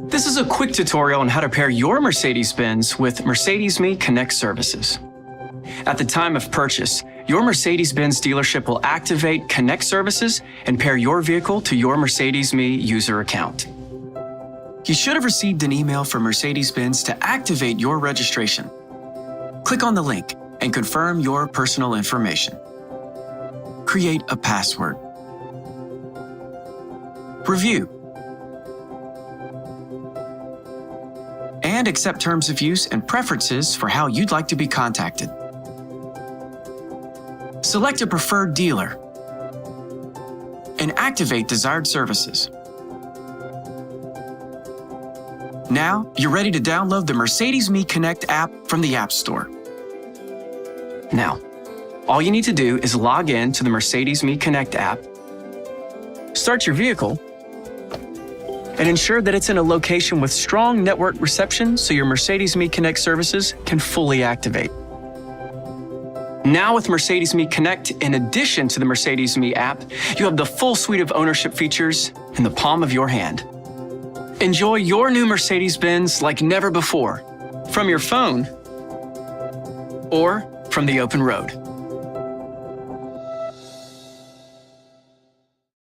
This is a quick tutorial on how to pair your Mercedes-Benz with Mercedes-Me Connect services. At the time of purchase, your Mercedes-Benz dealership will activate Connect services and pair your vehicle to your Mercedes-Me user account. You should have received an email from Mercedes-Benz to activate your registration. Click on the link and confirm your personal information. Create a password. Review. And accept terms of use and preferences for how you'd like to be contacted. Select a preferred dealer and activate desired services. Now, you're ready to download the Mercedes-Me Connect app from the App Store. Now, all you need to do is log in to the Mercedes-Me Connect app, start your vehicle, and ensure that it's in a location with strong network reception so your Mercedes-Me Connect services can fully activate. Now with Mercedes-Me Connect, in addition to the Mercedes-Me app, you have the full suite of ownership features in the palm of your hand. Enjoy your new Mercedes-Benz like never before, from your phone or from the open road.